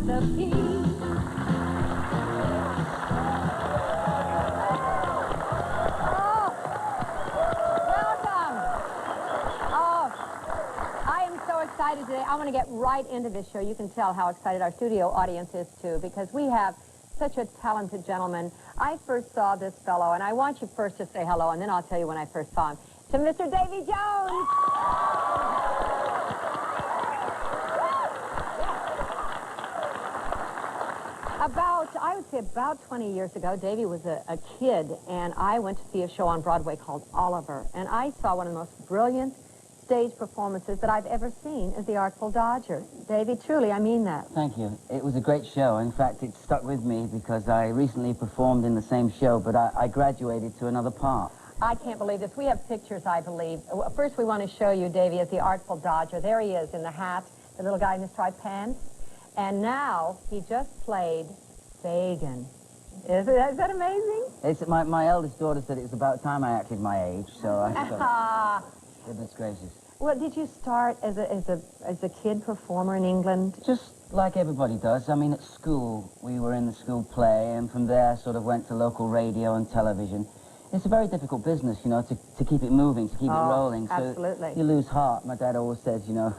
recipe. Excited today. I want to get right into this show. You can tell how excited our studio audience is too, because we have such a talented gentleman. I first saw this fellow, and I want you first to say hello, and then I'll tell you when I first saw him. To Mr. Davy Jones. I would say about 20 years ago, Davy was a kid, and I went to see a show on Broadway called Oliver, and I saw one of the most brilliant stage performances that I've ever seen as the Artful Dodger. Davy, truly, I mean that. Thank you. It was a great show. In fact, it stuck with me because I recently performed in the same show, but I graduated to another part. I can't believe this. We have pictures, I believe. First, we want to show you Davy as the Artful Dodger. There he is in the hat, the little guy in the striped pants. And now he just played Fagin. Is that amazing? It's, my eldest daughter said it was about time I acted my age, so I thought... Goodness gracious. Well, did you start as a kid performer in England? Just like everybody does. I mean, at school, we were in the school play, and from there sort of went to local radio and television. It's a very difficult business, you know, to keep it moving, to keep it rolling. Absolutely. So you lose heart. My dad always says, you know,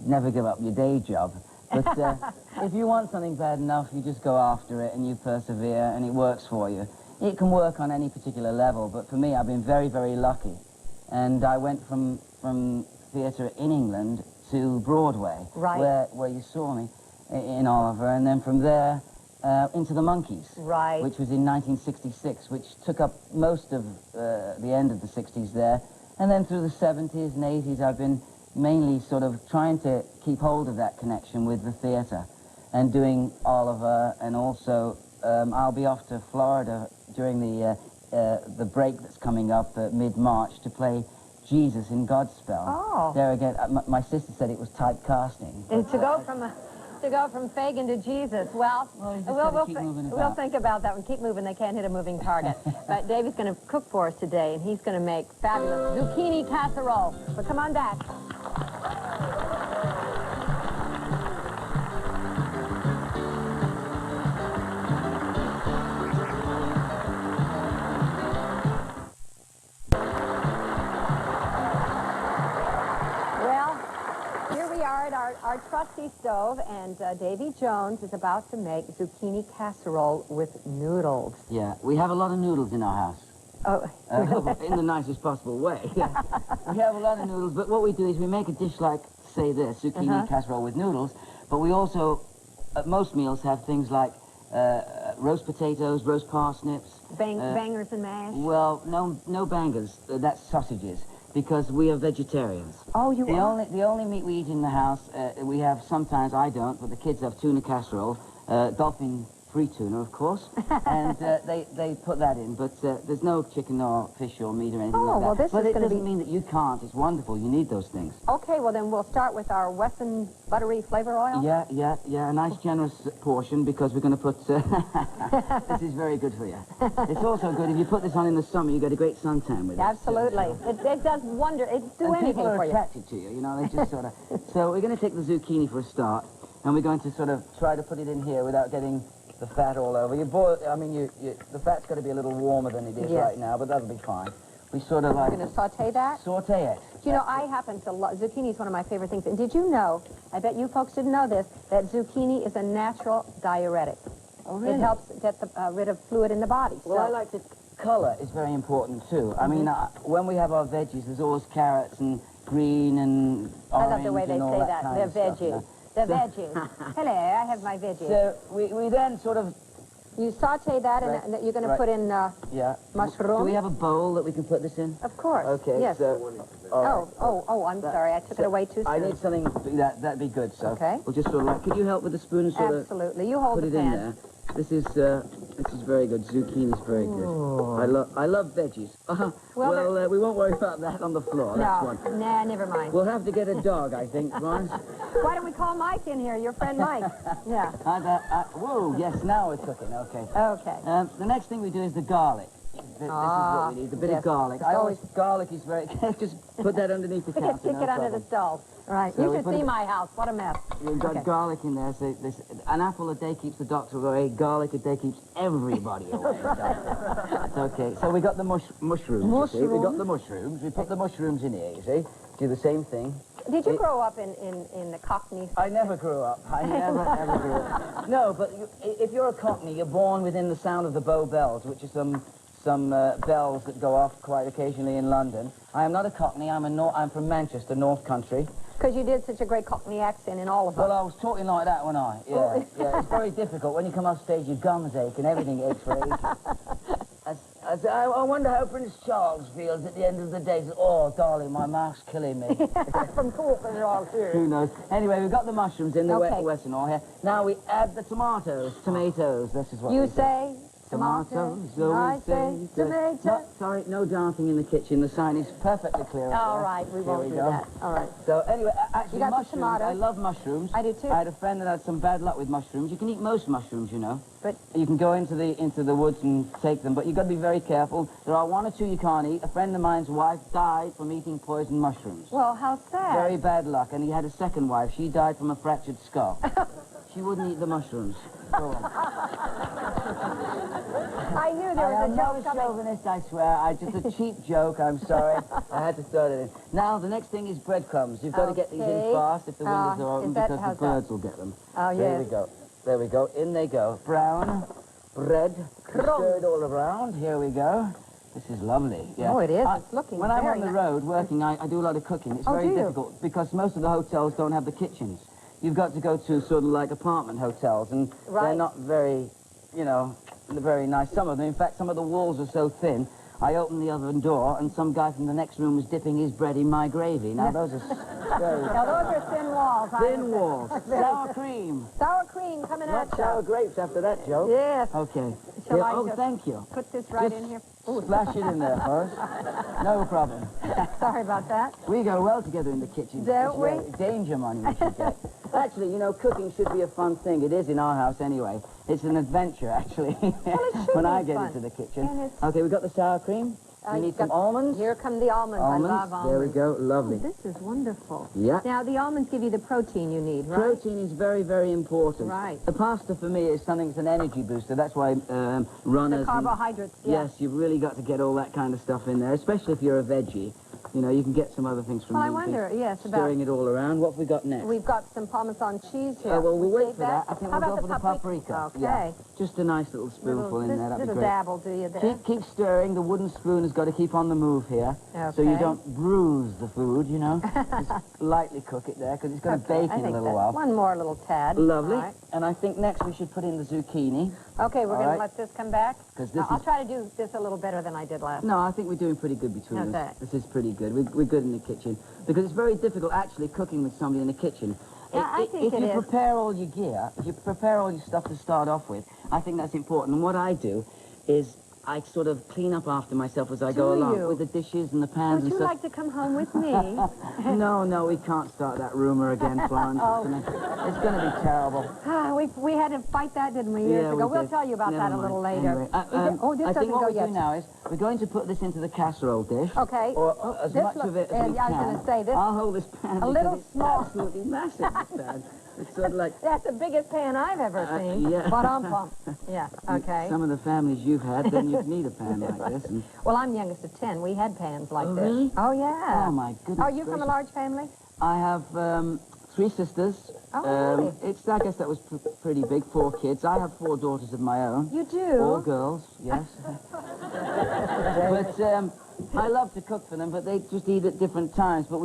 never give up your day job. But if you want something bad enough, you just go after it and you persevere, and it works for you. It can work on any particular level, but for me, I've been very, very lucky. And I went from theatre in England to Broadway, right, where you saw me in Oliver, and then from there into the Monkees, right, which was in 1966, which took up most of the end of the 60s there. And then through the 70s and 80s, I've been mainly sort of trying to keep hold of that connection with the theatre and doing Oliver, and also I'll be off to Florida during the break that's coming up mid-March to play Jesus in Godspell. Oh. There again, my sister said it was typecasting. And to go from Fagin to Jesus, well we'll think about that one. Keep moving. They can't hit a moving target. But Davy's going to cook for us today, and he's going to make fabulous zucchini casserole. But come on back. Our trusty stove, and Davy Jones is about to make zucchini casserole with noodles. Yeah, we have a lot of noodles in our house. Oh, in the nicest possible way. We have a lot of noodles, but what we do is we make a dish like, say this, zucchini casserole with noodles, but we also, at most meals, have things like roast potatoes, roast parsnips. Bangers and mash? Well, no bangers, that's sausages. Because we are vegetarians. Oh, you are? The only meat we eat in the house, we have sometimes, I don't, but the kids have tuna casserole, dolphin-free tuna, of course, and they put that in, but there's no chicken or fish or meat or anything like that. Well, this but is it doesn't mean that you can't. It's wonderful. You need those things. Okay, well, then we'll start with our Wesson buttery flavor oil. Yeah, a nice generous portion, because we're going to put... this is very good for you. It's also good, if you put this on in the summer, you get a great suntan with it. Absolutely. It does wonder. It do anything people are for you. attracted to you, you know, they just sort of... So we're going to take the zucchini for a start, and we're going to sort of try to put it in here without getting the fat all over. You boil, I mean, the fat's got to be a little warmer than it is right now, but that'll be fine. We sort of like... We're going to saute that? Saute it. You know, I happen to love... Zucchini is one of my favorite things. And did you know, I bet you folks didn't know this, that zucchini is a natural diuretic. Oh, really? It helps get rid of fluid in the body. Well, I like the color is very important, too. I mean, when we have our veggies, there's always carrots and green and orange. I love the way they say that. They're veggies. You know? They're veggies. Hello, I have my veggies. So we then sort of... You saute that, and you're going to put in mushroom. Do we have a bowl that we can put this in? Of course. Okay. Yes. So, I'm sorry. I took it away too soon. I need something that'd be good. So okay. We'll just sort of like. Could you help with the spoon and sort of? Absolutely. You hold put the it pan. in there. This is very good. Zucchini's very good. Oh. I love veggies. Well, we won't worry about that on the floor. That's one. Nah, never mind. We'll have to get a dog, I think, Florence. Why don't we call Mike in here, your friend Mike? Yeah. Whoa, yes, now we're cooking. Okay. Okay. The next thing we do is the garlic. This is what we need, a bit of garlic. Garlic is very... Just put that underneath the counter. Stick it under the stove. Right. So you should see my house. What a mess. You've got garlic in there. So an apple a day keeps the doctor away. Garlic a day keeps everybody away. Right. Okay. So we got the mushrooms. You see? We got the mushrooms. We put the mushrooms in here, you see. Do the same thing. Did you grow up in the Cockney? I never grew up. I never, ever grew up. No, but if you're a Cockney, you're born within the sound of the Bow Bells, which are some bells that go off quite occasionally in London. I am not a Cockney. I'm from Manchester, North Country. Because you did such a great Cockney accent in all of them. Well, I was talking like that when yeah. It's very difficult. When you come off stage, your gums ache and everything aches for ages. I wonder how Prince Charles feels at the end of the day. Says, oh, darling, my mouth's killing me. From talking all too. Who knows? Anyway, we've got the mushrooms in the western oil here. Now we add the tomatoes. This is what you we say. Tomatoes, I say tomato. No, sorry, no dancing in the kitchen. The sign is perfectly clear. All right, we won't do that. All right. So anyway, actually, you got mushrooms. the tomatoes. I love mushrooms. I do too. I had a friend that had some bad luck with mushrooms. You can eat most mushrooms, you know. But you can go into the woods and take them, but you've got to be very careful. There are one or two you can't eat. A friend of mine's wife died from eating poisoned mushrooms. Well, how sad. Very bad luck, and he had a second wife. She died from a fractured skull. She wouldn't eat the mushrooms. Go on. I knew there was a joke coming. I'm not a chauvinist, I swear. Just a cheap joke, I'm sorry. I had to throw it in. Now, the next thing is breadcrumbs. You've got to get these in fast if the windows are open because the birds will get them. Oh, yes. There we go. There we go. In they go. Brown bread. Stirred all around. Here we go. This is lovely. Yeah. Oh, it is. It's looking When I'm on the road working, I do a lot of cooking. It's very difficult because most of the hotels don't have the kitchens. You've got to go to sort of like apartment hotels, and they're not very, very nice. Some of them, in fact, some of the walls are so thin. I opened the oven door, and some guy from the next room was dipping his bread in my gravy. Now, those are very... Now, those are thin walls. Thin walls. Sour cream. Sour cream coming at you. Sour grapes after that joke. Yes. Okay. Shall I just thank you. Put this right in here? Splash it in there first. No problem. Sorry about that. We go well together in the kitchen. Don't we? Danger money we should get. Actually, cooking should be a fun thing. It is in our house anyway. It's an adventure, actually, when I get into the kitchen. Okay, we've got the sour cream. We need some almonds. Here come the almonds. I love almonds. There we go. Lovely. Oh, this is wonderful. Yeah. Now, the almonds give you the protein you need, right? Protein is very, very important. Right. The pasta, for me, is something that's an energy booster. That's why runners... The carbohydrates, Yes, you've really got to get all that kind of stuff in there, especially if you're a veggie. You can get some other things from I wonder, stirring it all around. What have we got next? We've got some Parmesan cheese here. Oh, well, we'll wait for that. I think we'll go for the paprika. Okay. Yeah. Just a nice little spoonful in there. That'd be great. Dabble, do you there? Keep stirring. The wooden spoon has got to keep on the move here. Okay. So you don't bruise the food, Just lightly cook it there, because it's going to bake in a little while. One more little tad. Lovely. Right. And I think next we should put in the zucchini. Okay, we're going to let this come back. I'll try to do this a little better than I did last time. No, I think we're doing pretty good between us. This is pretty good. We're good in the kitchen. Because it's very difficult actually cooking with somebody in the kitchen. Yeah, I think if you prepare all your gear, if you prepare all your stuff to start off with, I think that's important. And what I do is I sort of clean up after myself as I go along with the dishes and the pans and stuff. Would you like to come home with me? No, we can't start that rumor again, Florence. It's going to be terrible. We had to fight that, didn't we, years ago? We'll tell you about that a little later. Anyway, I think what we'll do now is we're going to put this into the casserole dish. Okay. Or as much of it as we can. I was going to say this. I'll hold this pan a little small. It's absolutely massive, this pan. It's sort of like... That's the biggest pan I've ever seen. Yeah. But yeah, okay. Some of the families you've had, then you'd need a pan like this. And... Well, I'm youngest of 10. We had pans like this. Really? Oh, yeah. Oh, my goodness. Are you from a large family? I have 3 sisters. Oh, really? I guess that was pretty big, 4 kids. I have 4 daughters of my own. You do? All girls, yes. But I love to cook for them, but they just eat at different times. But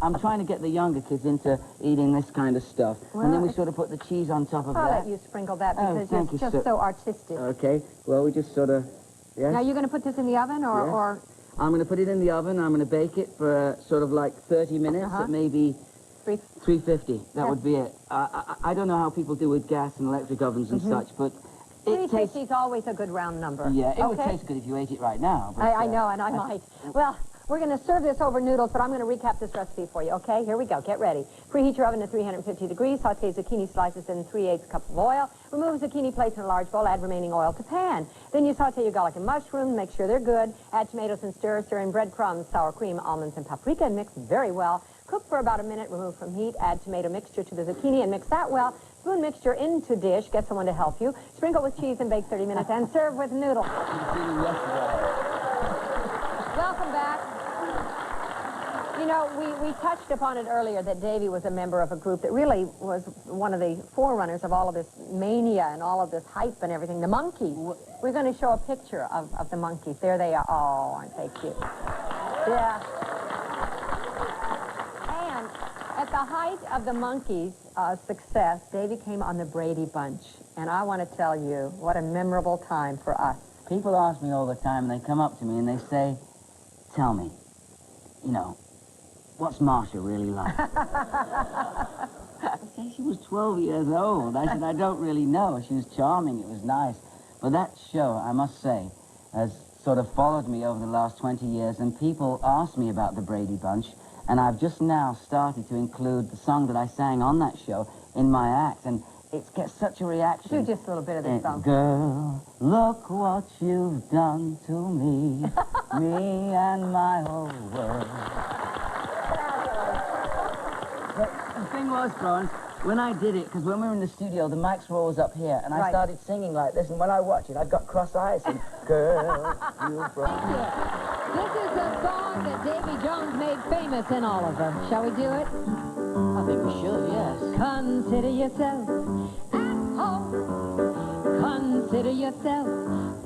I'm trying to get the younger kids into eating this kind of stuff. Well, and then we sort of put the cheese on top of that. I'll let you sprinkle that because it's just so artistic. Okay, well, we just sort of, Now, you're going to put this in the oven or... I'm going to put it in the oven. I'm going to bake it for sort of like 30 minutes at maybe 350. That would be it. I don't know how people do with gas and electric ovens and such, but... 350 is always a good round number. Yeah, it would taste good if you ate it right now. But, I know, and I might. Well, We're going to serve this over noodles, but I'm going to recap this recipe for you, okay? Here we go. Get ready. Preheat your oven to 350 degrees. Sauté zucchini slices in 3/8 cup of oil. Remove zucchini plates in a large bowl. Add remaining oil to pan. Then you sauté your garlic and mushroom. Make sure they're good. Add tomatoes and stir. Stir in breadcrumbs, sour cream, almonds, and paprika, and mix very well. Cook for about a minute. Remove from heat. Add tomato mixture to the zucchini and mix that well. Spoon mixture into dish. Get someone to help you. Sprinkle with cheese and bake 30 minutes and serve with noodles. Welcome back. You know, we touched upon it earlier that Davy was a member of a group that really was one of the forerunners of all of this mania and all of this hype and everything. The Monkees. We're going to show a picture of the Monkees. There they are. Oh, aren't they cute? Yeah. And at the height of the Monkees' success, Davy came on the Brady Bunch. And I want to tell you, what a memorable time for us. People ask me all the time, and they come up to me and they say, tell me, you know, what's Marsha really like? I say she was 12 years old. I said, I don't really know. She was charming. It was nice. But that show, I must say, has sort of followed me over the last 20 years, and people ask me about the Brady Bunch, and I've just now started to include the song that I sang on that show in my act, and it gets such a reaction. Do just a little bit of this song. Girl, look what you've done to me, me and my whole world. But the thing was, Florence, when I did it, because when we were in the studio, the mics were always up here, and I started singing like this, and when I watch it, I've got cross eyes, and girl, you've brought me. This is a song that Davy Jones made famous in Oliver. Shall we do it? I think we should, yes. Consider yourself at home. Consider yourself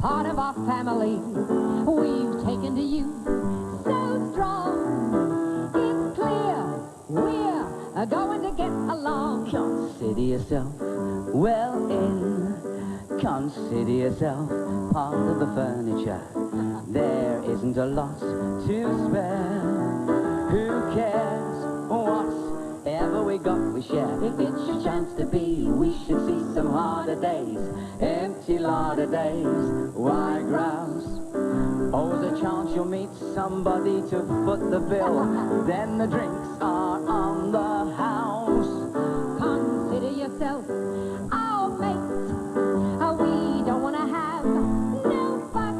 part of our family. We've taken to you so strong. It's clear we're going to get along. Consider yourself well in. Consider yourself part of the furniture. There isn't a lot to spare. Who cares whatever we got we share? If it's your chance to be, we should see some harder days. Empty larder days, why grouse? Always a chance you'll meet somebody to foot the bill. Then the drinks are on the house. Consider yourself our mate. We don't want to have no fuss.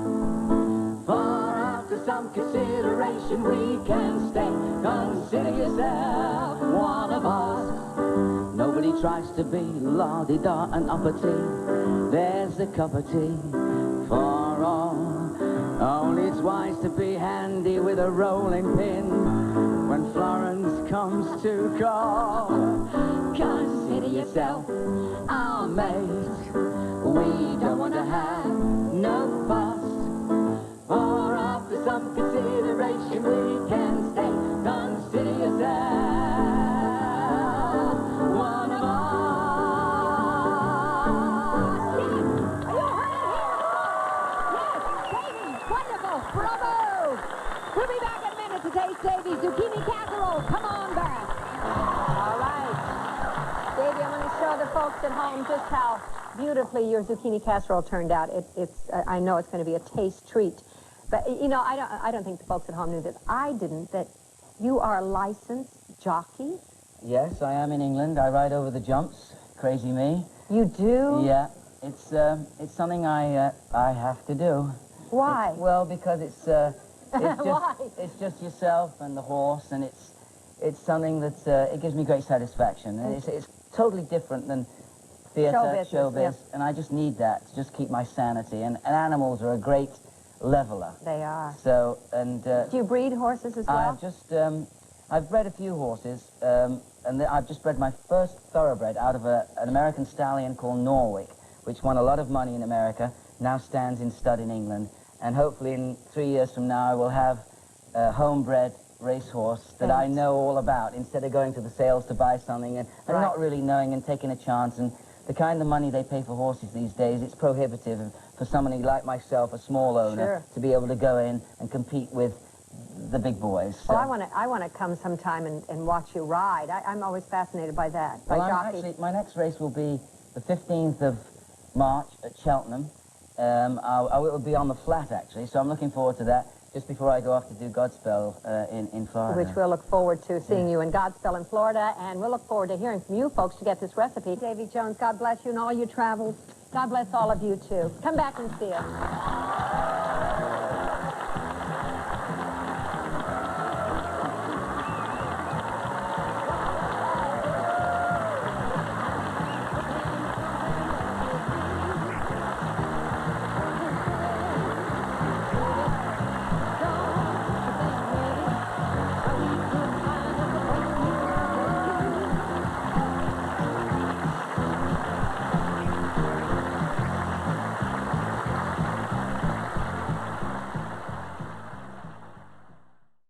For after some consideration we can stay. Consider yourself one of us. Nobody tries to be la-di-da and uppity. There's a cup of tea for all. Only it's wise to be handy with a rolling pin when Florence comes to call. Consider yourself our mate. We don't want to have no fuss. For after some consideration we can stay. Consider yourself one of us. Yes! Are you heard it here? Yes! Davy! Wonderful! Bravo! We'll be back in a minute to taste Davy's zucchini casserole. Come on back. All right. Davy, I'm going to show the folks at home just how beautifully your zucchini casserole turned out. I know it's going to be a taste treat. But, you know, I don't think the folks at home knew this. I didn't, that you are a licensed jockey. Yes, I am in England. I ride over the jumps. Crazy me. You do? Yeah. It's something I have to do. Why? Well, because it's just Why? it's just yourself and the horse, and it's something that it gives me great satisfaction. And it's totally different than theatre, showbiz, and I just need that to just keep my sanity. And animals are a great leveler. They are. So, and do you breed horses as well? I've just I've bred a few horses, and I've just bred my first thoroughbred out of an American stallion called Norwich, which won a lot of money in America, now stands in stud in England, and hopefully in 3 years from now I will have a homebred racehorse that I know all about, instead of going to the sales to buy something and not really knowing and taking a chance. And the kind of money they pay for horses these days, it's prohibitive for somebody like myself, a small owner, to be able to go in and compete with the big boys. So. Well, I want to come sometime and watch you ride. I'm always fascinated by that. Well, actually, my next race will be the 15th of March at Cheltenham. It will be on the flat, actually, so I'm looking forward to that. just before I go off to do Godspell in Florida. Which we'll look forward to seeing you in Godspell in Florida, and we'll look forward to hearing from you folks to get this recipe. Davy Jones, God bless you in all your travels. God bless all of you, too. Come back and see us.